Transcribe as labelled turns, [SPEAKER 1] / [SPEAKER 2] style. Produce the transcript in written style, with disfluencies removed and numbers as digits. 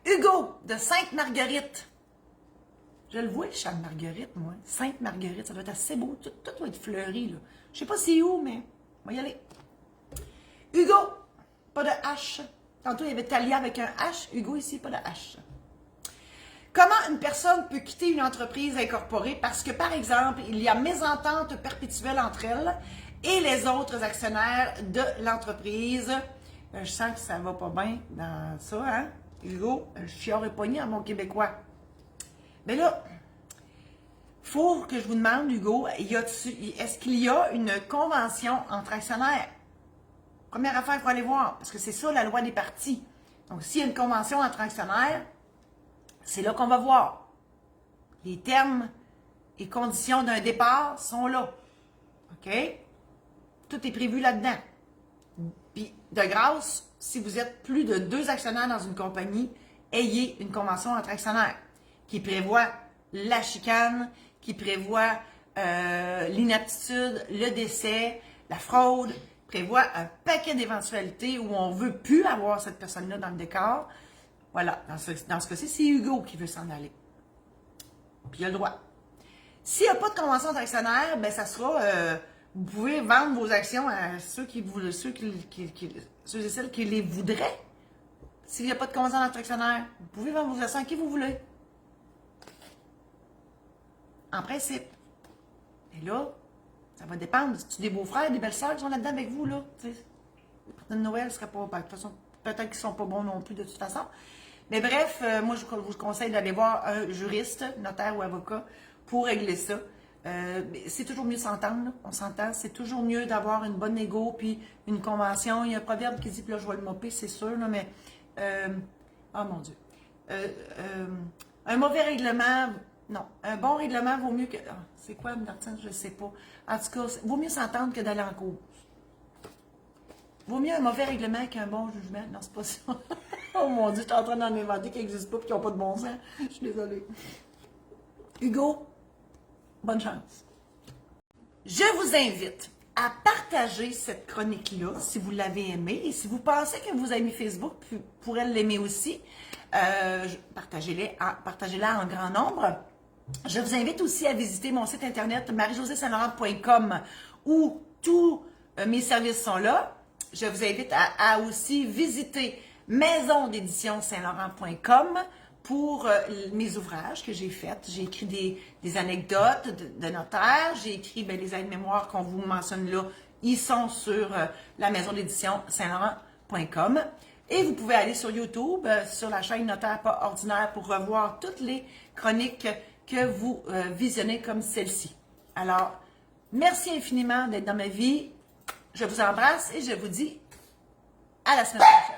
[SPEAKER 1] Hugo de Sainte-Marguerite. Je le vois, Sainte-Marguerite, moi. Sainte-Marguerite, ça doit être assez beau. Tout doit être fleuri, là. Je sais pas c'est où, mais on va y aller. Hugo, pas de H. Tantôt, il y avait Talia avec un H. Hugo, ici, pas de H. Comment une personne peut quitter une entreprise incorporée parce que, par exemple, il y a mésentente perpétuelle entre elle et les autres actionnaires de l'entreprise. Je sens que ça va pas bien dans ça, hein? Hugo, je chiore et pogné à mon québécois. Mais là, faut que je vous demande, Hugo, est-ce qu'il y a une convention entre actionnaires? Première affaire, il faut aller voir, parce que c'est ça la loi des parties. Donc, s'il y a une convention entre actionnaires, c'est là qu'on va voir. Les termes et conditions d'un départ sont là. OK? Tout est prévu là-dedans. Puis, de grâce, si vous êtes plus de 2 actionnaires dans une compagnie, ayez une convention entre actionnaires qui prévoit la chicane, qui prévoit l'inaptitude, le décès, la fraude, prévoit un paquet d'éventualités où on ne veut plus avoir cette personne-là dans le décor. Voilà, dans ce cas-ci, c'est Hugo qui veut s'en aller. Puis il a le droit. S'il n'y a pas de convention d'actionnaire, ben ça sera, vous pouvez vendre vos actions à ceux et celles qui les voudraient. S'il n'y a pas de convention d'actionnaire, vous pouvez vendre vos actions à qui vous voulez. En principe. Et là, ça va dépendre. Si des beaux-frères, des belles-sœurs qui sont là-dedans avec vous, là, tu sais, de Noël ne serait pas. De toute façon, peut-être qu'ils ne sont pas bons non plus de toute façon. Mais bref, moi, je vous conseille d'aller voir un juriste, notaire ou avocat, pour régler ça. C'est toujours mieux s'entendre, on s'entend. C'est toujours mieux d'avoir une bonne égo puis une convention. Il y a un proverbe qui dit, puis là, je vais le mopper, c'est sûr, là, mais. Oh mon Dieu. Un mauvais règlement. Non, un bon règlement vaut mieux que. Oh, c'est quoi, Martin? Je ne sais pas. En tout cas, vaut mieux s'entendre que d'aller en cours. Vaut mieux un mauvais règlement qu'un bon jugement. Non, c'est pas ça. Oh mon Dieu, je suis en train d'en inventer qui n'existent pas et qui n'ont pas de bon sens. Je suis désolée. Hugo, bonne chance. Je vous invite à partager cette chronique-là si vous l'avez aimée et si vous pensez que vos amis Facebook pourraient l'aimer aussi. Partagez-la en grand nombre. Je vous invite aussi à visiter mon site internet marie-josée-saint-laurent.com où tous mes services sont là. Je vous invite à aussi visiter maison d'édition saint-laurent.com pour mes ouvrages que j'ai faits. J'ai écrit des anecdotes de notaires, j'ai écrit les aides-mémoires qu'on vous mentionne là. Ils sont sur la maison d'édition saint-laurent.com. Et vous pouvez aller sur YouTube, sur la chaîne Notaire pas ordinaire pour revoir toutes les chroniques que vous visionnez comme celle-ci. Alors, merci infiniment d'être dans ma vie. Je vous embrasse et je vous dis à la semaine prochaine.